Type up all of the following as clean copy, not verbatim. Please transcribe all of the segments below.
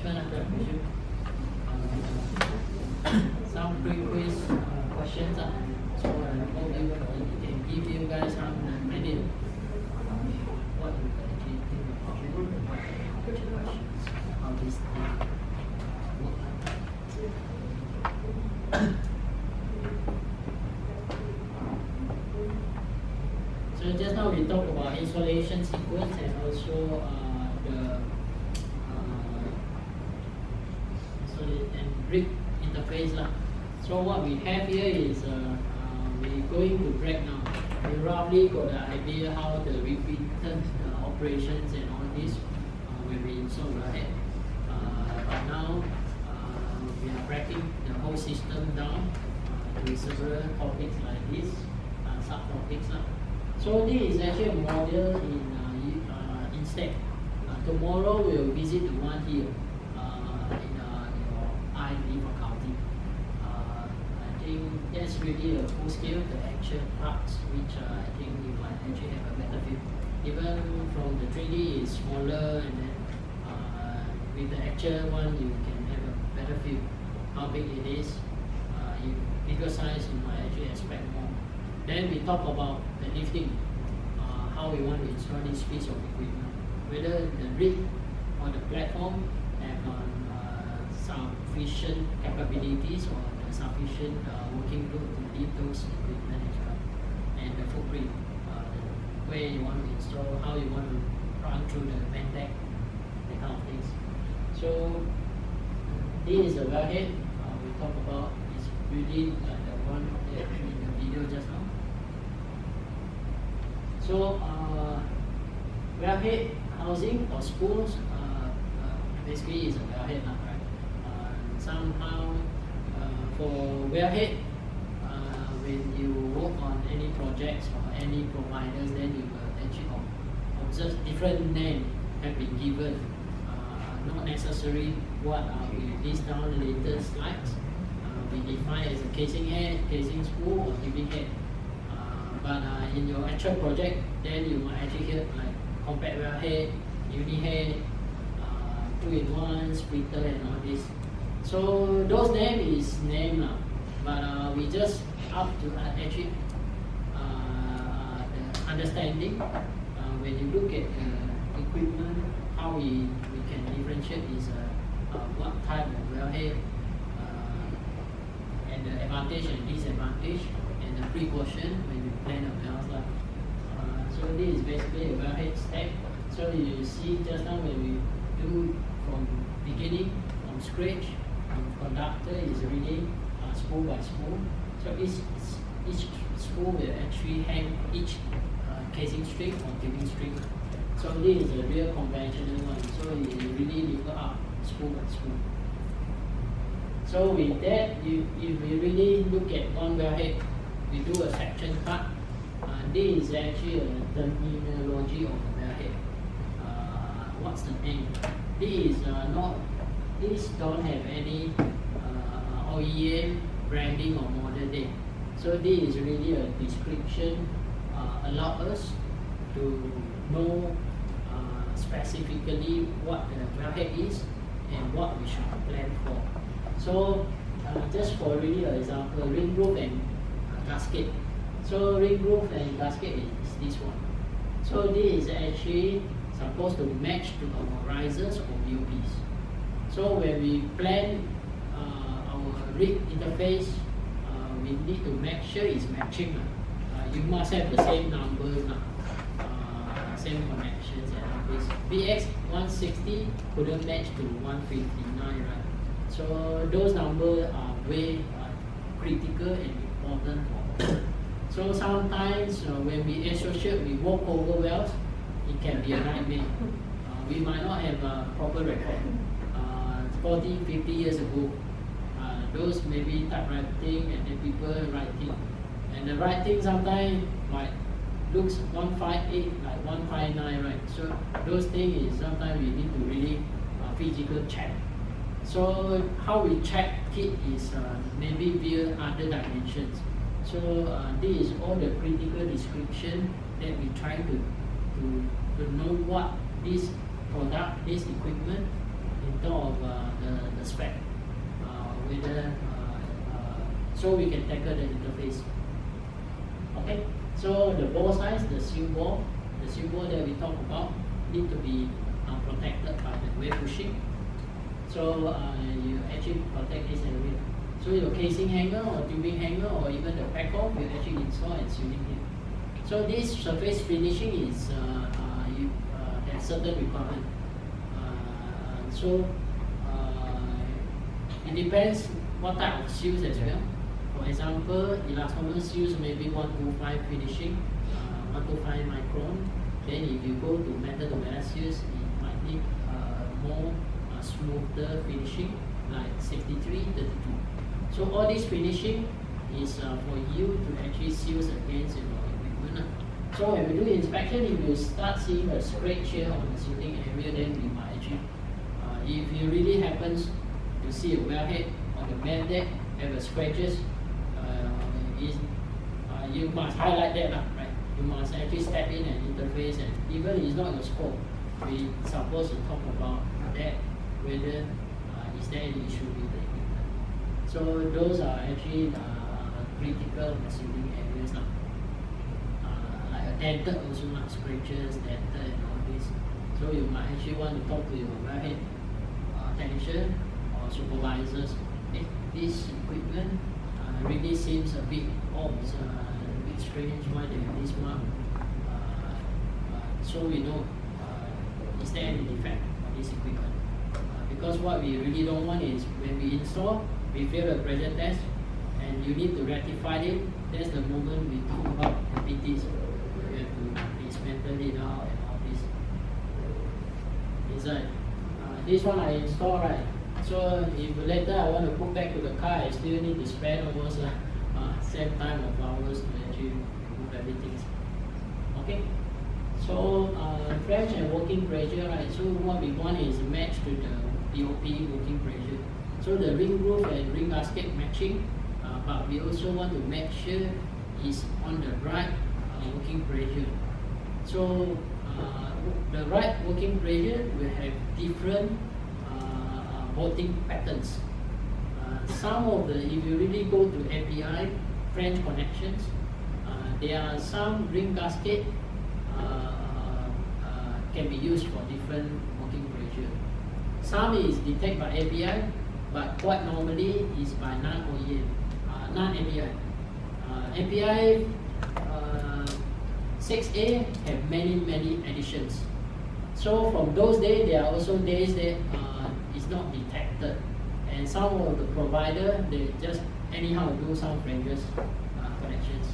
refreshment after some quiz questions. So I hope you can give you guys some idea what you actually think about questions, how this thing work. So just now we talked about installation sequence and also the rig interface lah. So what we have here is we're going to break now. We roughly got the idea how the repeated operations and all this when we install ahead. But now we are breaking the whole system down to several topics like this, subtopics lah. So this is actually a model in step. Tomorrow we'll visit the one here in your ID faculty. I think that's really a full scale, the actual parts, which I think you might actually have a better view. Even from the 3D is smaller, and then with the actual one you can have a better view how big it is. If bigger size you might actually expect more. Then we talk about the lifting, how we want to install this piece of equipment, whether the rig or the platform have sufficient capabilities or the sufficient working load to lift those equipment as well, and the footprint, where you want to install, how you want to run through the vent deck, that kind of things. So this is the wellhead we talk about. It's really the one in the video just now. So wellhead housing or spools basically is a wellhead, right? Somehow for wellhead, when you work on any projects or any providers, then you will actually observe different names have been given. Not necessarily what we list down later slides. We define as a casing head, casing spool, or tubing head. But in your actual project, then you might actually hear like compact wellhead, uni head, 2-in-1, splitter, and all this. So those name is name now, but we just up to actually the understanding. When you look at the equipment, how we can differentiate is what type of wellhead, and the advantage and disadvantage, and the precaution when you plan a well. So this is basically a wellhead stack. So you see just now when we do from beginning, from scratch, conductor is reading spool by spool. So each spool will actually hang each casing string or tubing string. So this is a real conventional one. So you really lift up spool by spool. So with that, if we really look at one wellhead, we do a section cut. This is actually a terminology of the wellhead. What's the name? This don't have any OEM branding or model date. So this is really a description, allow us to know specifically what the wellhead is and what we should plan for. So just for really an example, ring roof and gasket. So ring roof and gasket is this one. So this is actually supposed to match to our risers or BOPs. So when we plan our rig interface, we need to make sure it's matching. You must have the same numbers, same connections and all this. BX 160 couldn't match to 159, right? So those numbers are very critical and important for us. So sometimes when we associate with walk over wells, it can be a nightmare. We might not have a proper record. 40, 50 years ago, those maybe typewriting and then people writing. And the writing sometimes might looks 158 like 159, right? So those things is sometimes we need to really physical check. So how we check it is maybe via other dimensions. So this is all the critical description that we try to know what this product, this equipment in terms of the spec, whether so we can tackle the interface. Okay, so the ball size, the seal ball that we talk about need to be protected by the wave pushing. So you actually protect this area. So your casing hanger or tubing hanger or even the back off, you actually install and sealing it. So this surface finishing is you have certain requirement. So it depends what type of seals as well. For example, elastomer seals maybe 125 finishing, 125 micron. Then if you go to metal to metal seals, it might need more smoother finishing like 63, 32. So all this finishing is for you to actually seal against your equipment. So when we do inspection, if you start seeing a scratch here on the sealing area, then we might actually, if you really happens to see a wellhead on the main deck have a scratches, you must highlight that, right? You must actually step in and interface, and even it's not your scope, we supposed to talk about that, whether is there any issue with the equipment. So those are actually critical sealing areas, like a dented also, not scratches, dented and all this. So you might actually want to talk to your wellhead technician or supervisors. Hey, this equipment really seems a bit odd, it's a bit strange why they have this mark. So we know is there any defect on this equipment. Because what we really don't want is when we install, we fail the pressure test and you need to rectify it. That's the moment we talk about PTs. You have to dismantle it out and all this. Inside. This one I install, right? So if later I want to put back to the car, I still need to spend almost same time of hours to actually remove everything. Okay. So French and working pressure, right? So what we want is match to the POP working pressure. So the ring groove and ring gasket matching, but we also want to make sure it's on the right working pressure. So the right working pressure will have different bolting patterns. Some of the, if you really go to API, French connections, there are some ring gasket can be used for different working pressure. Some is detected by API, but quite normally is by non-OEM, non-API. API 6A have many additions. So from those days, there are also days that it's not detected. And some of the provider, they just anyhow do some fringes connections.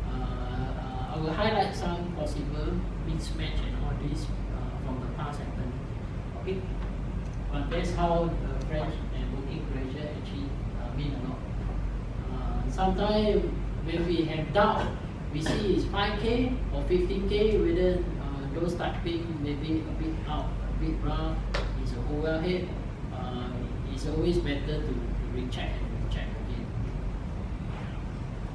I will highlight some possible mismatch and all this from the past happened. Okay, but that's how the French and working pressure actually mean a lot. Sometimes when we have doubt, we see it's 5K or 15K, whether those typing maybe a bit out, a bit rough, it's a whole wellhead. It's always better to recheck and recheck again.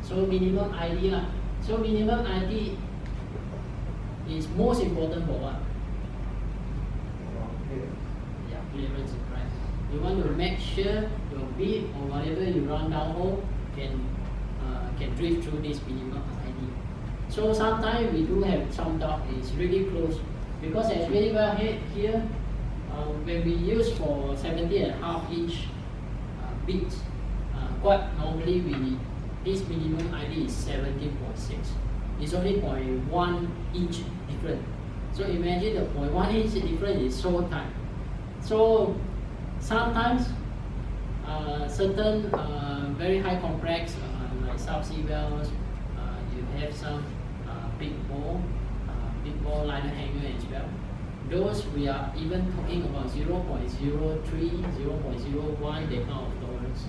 So minimum ID lah. So minimum ID is most important for what? Yeah, clearance, right? You want to make sure your bead or whatever you run downhole can drift through this minimum ID. So sometimes we do have some doubt. It's really close because as really well here. When we use for 70.5 inch beads, quite normally this minimum ID is 17.6. It's only 0.1 inch different. So imagine the 0.1 inch difference is so tight. So sometimes certain very high complex like subsea wells, you have some big ball liner hanger as well. Those we are even talking about 0.03, 0.01, that kind of tolerance.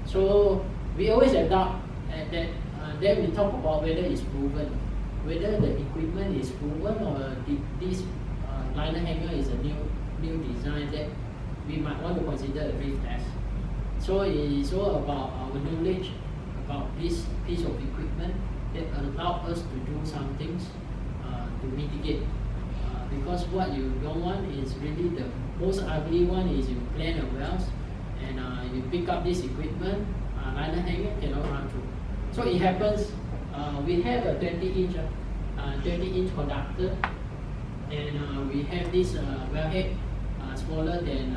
So we always have doubt that then we talk about whether it's proven, whether the equipment is proven or this liner hanger is a new design that we might want to consider a drift test. So it is all about our knowledge about this piece of equipment that allow us to do some things to mitigate because what you don't want is really the most ugly one is you plan a wells and you pick up this equipment, liner hanger cannot run through. So it happens, we have a 20-inch conductor, and we have this wellhead smaller than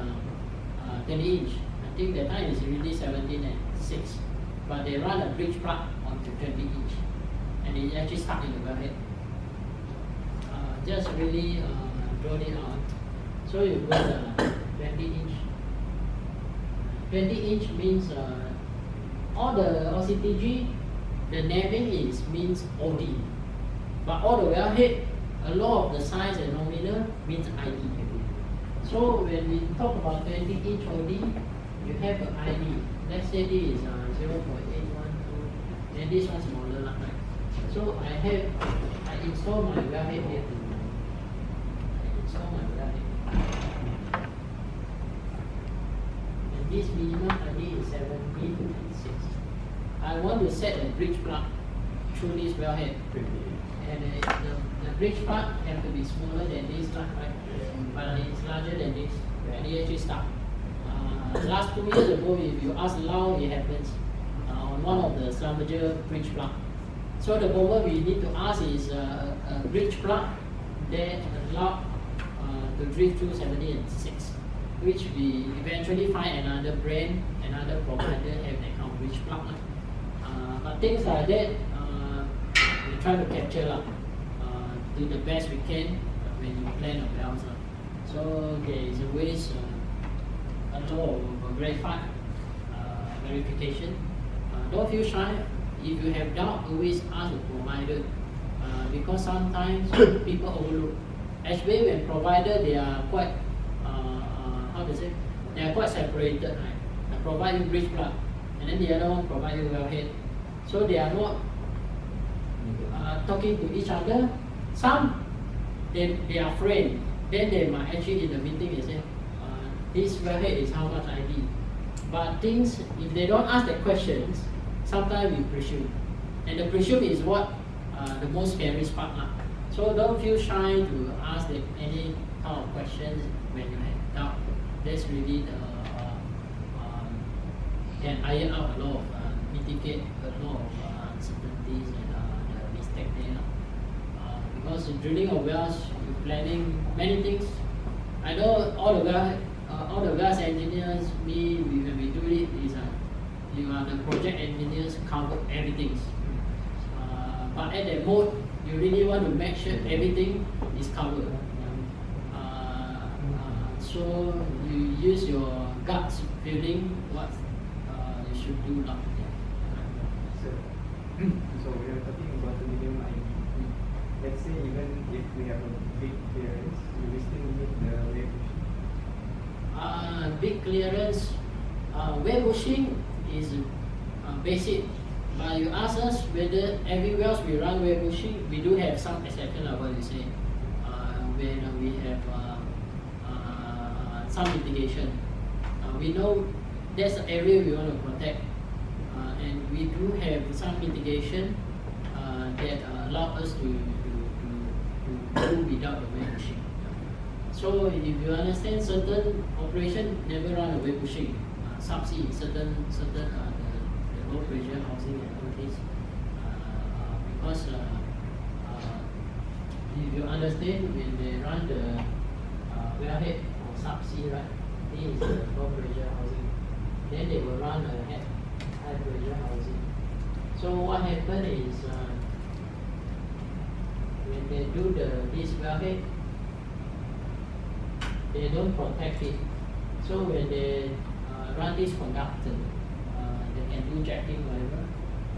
20 inch. I think that time is really 17 and 6, but they run a bridge plug onto 20 inch, and it actually stuck in the wellhead. Just really draw it out. So you go 20 inch. 20 inch means all the OCTG, the nabbing means OD, but all the wellhead, a lot of the size and nominal means ID. So when we talk about 20 inch OD, you have an ID. Let's say this is 0.812, and this one smaller, right? So I install my wellhead here. And this minimum ID is 7B56. I want to set a bridge plug through this wellhead, and the bridge plug have to be smaller than this plug, right? But it's larger than this, and it actually stuck. Last 2 years ago, if you ask Lao, it happens on one of the Schlumberger bridge plug. So the moment we need to ask is a bridge plug that allowed to drift through 70 and 6, which we eventually find another brand, another provider have that kind of bridge plug. But things like that, we try to capture, do the best we can when you plan a wells. So there is always a law of verification. Don't feel shy. If you have doubt, always ask the provider, because sometimes people overlook. Especially when provider, they are quite, they are quite separated. Right? They provide you bridge plug, and then the other one provide you wellhead. So they are not talking to each other. Some, they are friends. Then they might actually in the meeting they say, this wellhead is how much ID. But things, if they don't ask the questions, sometimes we presume. And the presume is what the most scary part. So don't feel shy to ask any kind of questions when you have doubt. That's really can iron out a lot of, mitigate a lot of uncertainties and the mistake there. Because in drilling of wells, you're planning many things. I know all the wells engineers, when we do it, is you are the project engineers cover everything. But at that mode, you really want to make sure everything is covered. So you use your gut feeling what you should do. So we are talking about the minimum ID. Let's say even if we have a big clearance, we still need the wave bushing. Big clearance, wave bushing is basic. But you ask us whether every wells we run wave bushing, we do have some exception of what you say. When we have some mitigation. We know that's the area we want to protect, and we do have some mitigation that allow us to do without the wave bushing. So if you understand, certain operation never run a wave bushing. Subsea, certain the low pressure housing and all this, because if you understand, when they run the wellhead or subsea, right, this is the low pressure housing, then they will run a high pressure housing. So what happens is when they do this wellhead, they don't protect it. So when they run this conductor, they can do jacking, whatever.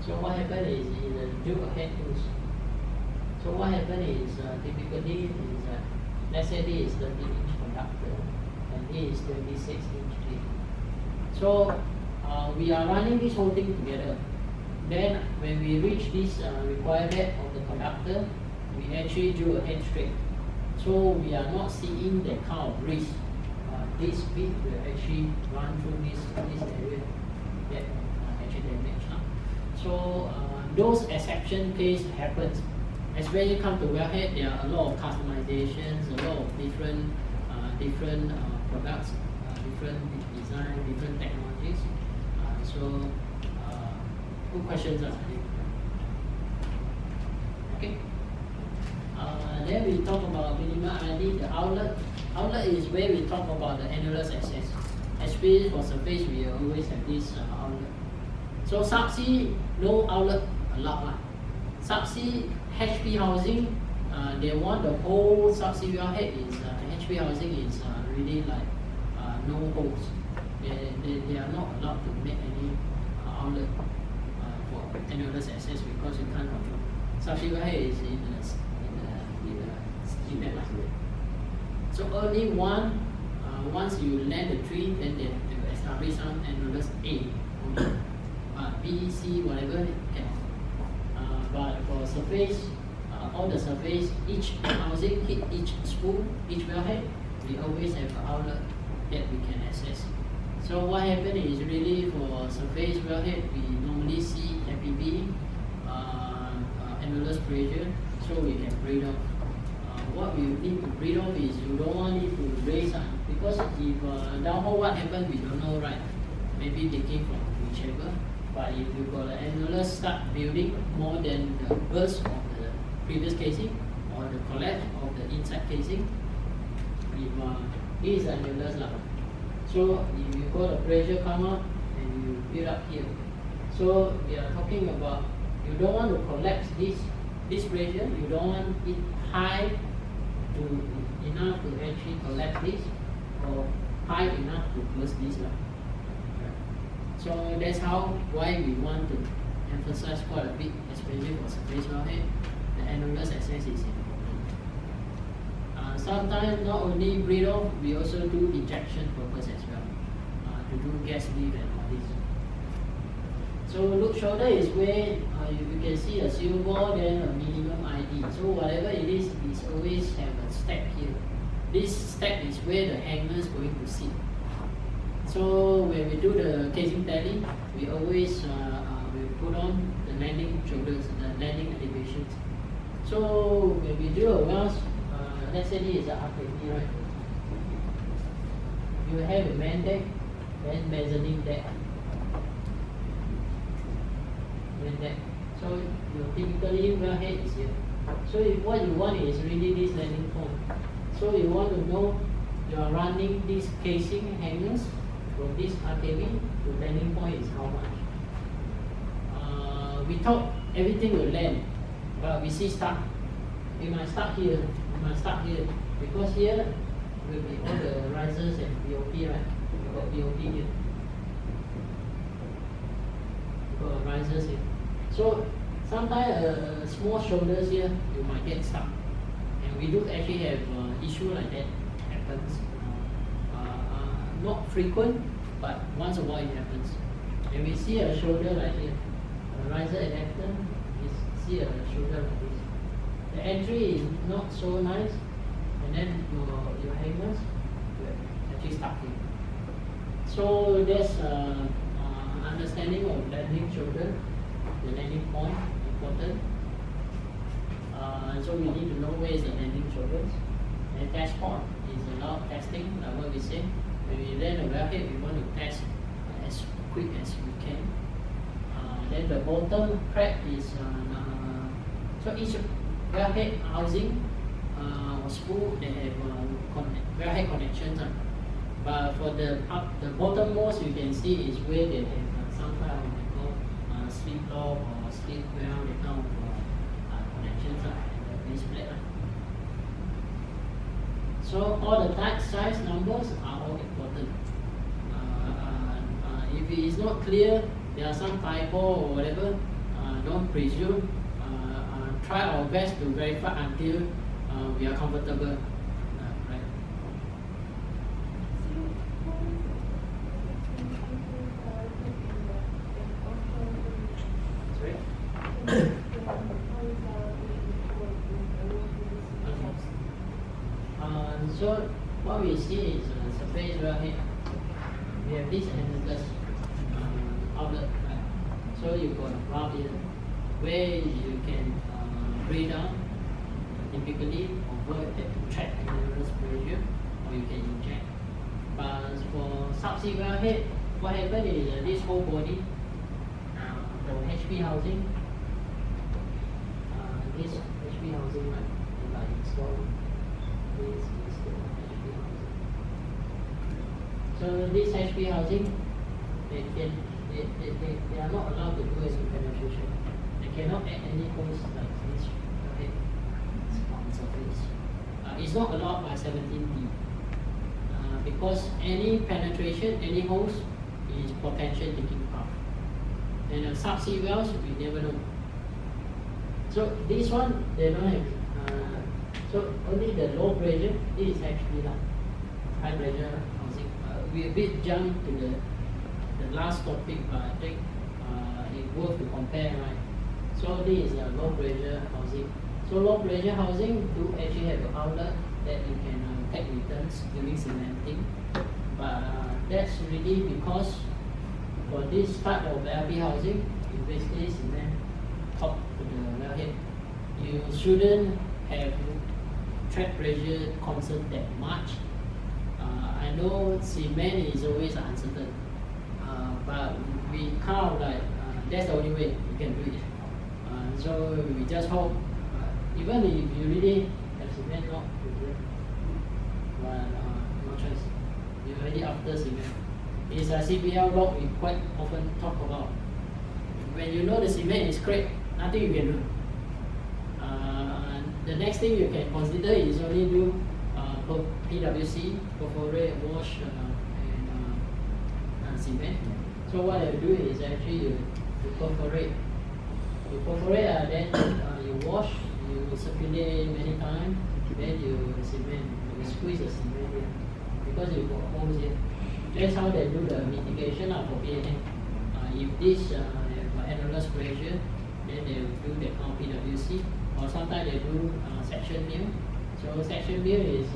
So what happens is do a head tools. So what happens is typically is let's say this is 30-inch conductor and this is 26-inch cleat. So we are running this whole thing together. Then when we reach this required head of the conductor, we actually do a head straight. So we are not seeing that kind of risk. This bit will actually run through this area that actually damaged. So those exception case happens, especially come to wellhead, there are a lot of customizations, a lot of different products, different design, different technologies. Good questions. Okay. Then we talk about minimum ID, the outlet. Outlet is where we talk about the annulus access. Especially for surface, we always have this outlet. So subsea, no outlet allowed. Subsea HP housing, they want the whole subsea wellhead is HP housing is really like no holes. They are not allowed to make any outlet for annulus access because you can't control. Subsea wellhead is in the seabed. So only once you land the tree, then they have to establish some annulus A. B, C, whatever can. But for surface, all the surface, each housing hit each spool, each wellhead, we always have an outlet that we can access. So what happens is really for surface wellhead, we normally see FPV, annulus pressure, so we can breathe off. What we need to breathe off is you don't want it to raise up because if downhole, what happens we don't know, right? Maybe they came from whichever. But if you got the annulus start building more than the burst of the previous casing or the collapse of the inside casing, this is annulus lah. So if you got the pressure come up and you build up here. So we are talking about you don't want to collapse this pressure. You don't want it high enough to actually collapse this or high enough to burst this lah. So that's why we want to emphasize quite a bit, especially for surface wellhead, the annulus access is important. Sometimes not only breathe off, we also do injection purpose as well, to do gas leave and all this. So loop shoulder is where you can see a seal ball, then a minimum ID. So whatever it is always have a step here. This step is where the hanger is going to sit. So when we do the casing tally, we always we put on the landing shoulders, the landing elevations. So when we do a wells, let's say this is an RKP, right? You have a man deck, then mezzanine deck. Man deck. So your typically wellhead is here. So what you want is really this landing point. So you want to know you are running these casing hangers from this RKB to landing point is how much. We thought everything will land, but we see stuck. We might start here, because here will be all the risers and BOP, right? We got BOP here. We got risers here. So sometimes small shoulders here, you might get stuck. And we do actually have issue like that happens. Not frequent, but once a while it happens. And we see a shoulder like here, a riser adapter, we see a shoulder like this. The entry is not so nice, and then your hangers will actually stuck here. So there's understanding of landing shoulder, the landing point, important. So we need to know where is the landing shoulders. And test port is allowed testing, like what we say. When we land a wellhead, we want to test as quick as we can. Then the bottom crack is so each wellhead housing or spool they have wellhead connections. But for the bottommost, you can see is where they have some kind of slip lock or slip well, the kind of connections and the split. So all the type, size, numbers are all important. If it is not clear, there are some typo or whatever, don't presume. Try our best to verify until we are comfortable. Right? Sorry? So what we see is surface wellhead. We have this annulus outlet. Right? So you got a valve here where you can breathe down typically avoid that to track annulus pressure, or you can inject. But for subsea wellhead, what happens is this whole body for HP housing, this HP housing right, if I install this is the HP housing. So this HP housing, they are not allowed to do any penetration. They cannot add any holes like this wellhead on surface. It's not allowed by 17D. Because any penetration, any holes is potential leaking path. And subsea wells, we never know. So this one, they don't have. So only the low pressure, this is actually like high pressure housing. We a bit jump to the last topic, but I think it's worth to compare, right? So this is a low pressure housing. So low pressure housing do actually have an outlet that you can take returns during cementing, but that's really because for this type of LP housing, you basically cement top to the wellhead. You shouldn't have trap pressure concern that much. I know cement is always uncertain, but we count like that's the only way you can do it. So we just hope, even if you really have cement, not but no choice. You're already after cement. It's a CPL rock we quite often talk about. When you know the cement is cracked, nothing you can do. The next thing you can consider is only do PWC, perforate, wash, and cement. So what you do is actually you perforate. You perforate, then you wash, you circulate many times, then you cement. Squeeze the cement here because you got holes here. That's how they do the mitigation for PNM. If this have annulus pressure, then they will do the PWC, or sometimes they do section mill. So section mill is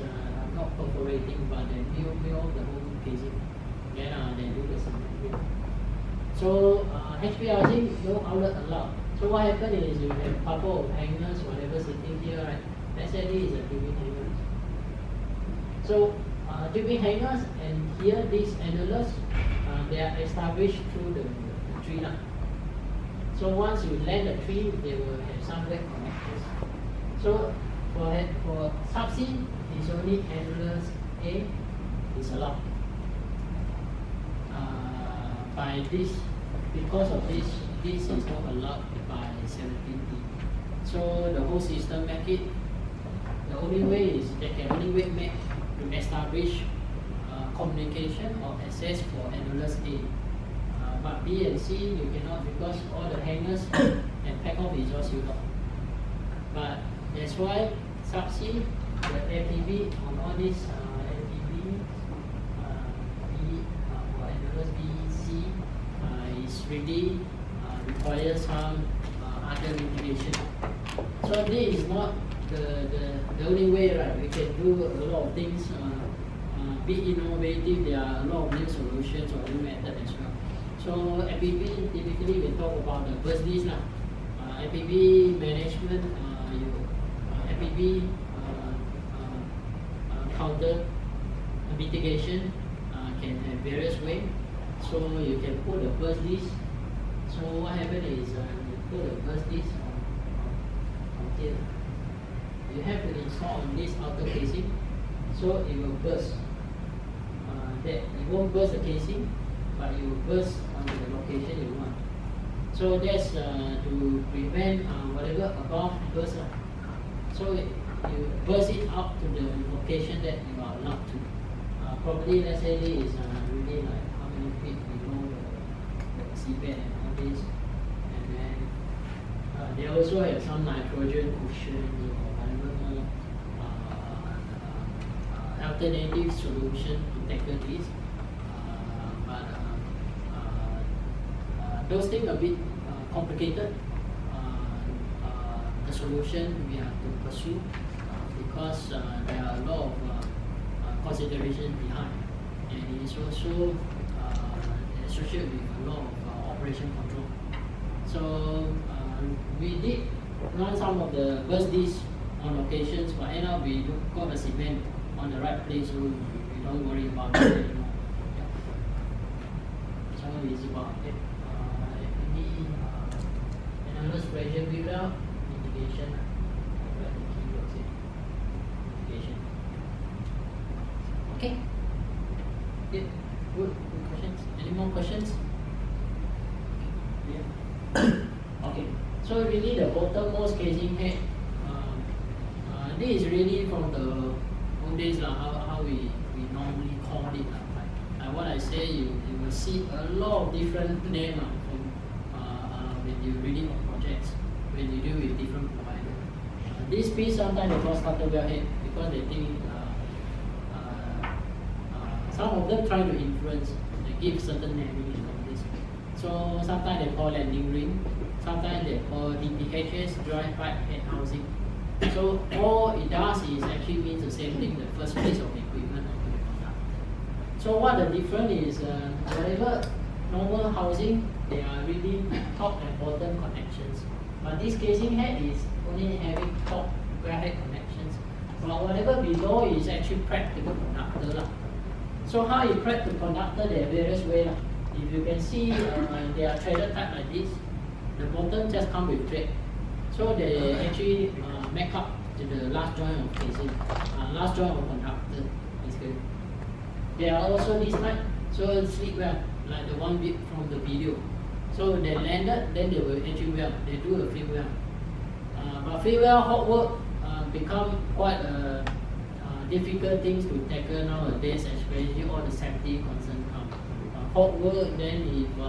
not perforating, but they mill the whole casing. Then they do the cement mill. So HP housing, no outlet allowed. So what happens is you have a couple of hangers, whatever sitting here, right? Let's say this is a tubing hanger. So tubing hangers, and here these annulus, they are established through the tree line. So once you land the tree, they will have some wet connectors. So for subsea, it's only annulus A is allowed. By this, because of this is not allowed by 17D. So the whole system make it. The only way is they can only make to establish communication or access for annulus A. But B and C you cannot, because all the hangers and pack off is all sealed off. But that's why subsea, the APB on all these APB, or annulus B, C, is really requires some other mitigation. So this is not the only way, right? We can do a lot of things, be innovative. There are a lot of new solutions or new methods as well. So APB, typically we talk about the burst list. APB management, APB counter mitigation can have various ways. So you can put the burst list. So what happens is you put the burst list on here. You have to install on this outer casing, so it will burst. That it won't burst the casing, but it will burst on the location you want. So that's to prevent whatever above burst. So you burst it up to the location that you are allowed to. Probably let's say this is really like how many feet below the seabed and all this, and then they also have some nitrogen cushions or whatever more alternative solution to tackle this. But those things are a bit complicated. The solution we have to pursue because there are a lot of considerations behind, and it is also associated with a lot of operation control. So we did run some of the burst list on occasions, but end up we got the cement on the right place, so we don't worry about it anymore. Yeah. So it's about it. Any anomalous pressure build up, mitigation. What the keywords here? Mitigation. Okay. Good. Good questions. Any more questions? Yeah. Okay. So really the bottommost casing head, this is really from the old days how we normally call it. Like what I say, you will see a lot of different names from when you reading on projects, when you deal with different providers. This piece sometimes they call starter well head because they think some of them try to influence, they give certain naming on this. So sometimes they call landing ring, sometimes they call DPHS, dry pipe head housing. So all it does is actually means the same thing, the first piece of equipment of the conductor. So what the difference is, whatever normal housing, they are really top and bottom connections. But this casing head is only having top well head connections. But whatever below is actually prep to the conductor. So how you prep the conductor, there are various ways. If you can see, they are threaded type like this. The bottom just come with thread. So they actually make up to the last joint of casing, last joint of conductor, basically. There are also this type, so sleep well, like the one bit from the video. So they landed, then they will actually well, they do a field well. But field well hot work become quite difficult things to tackle nowadays, especially all the safety concern come. Hot work, then if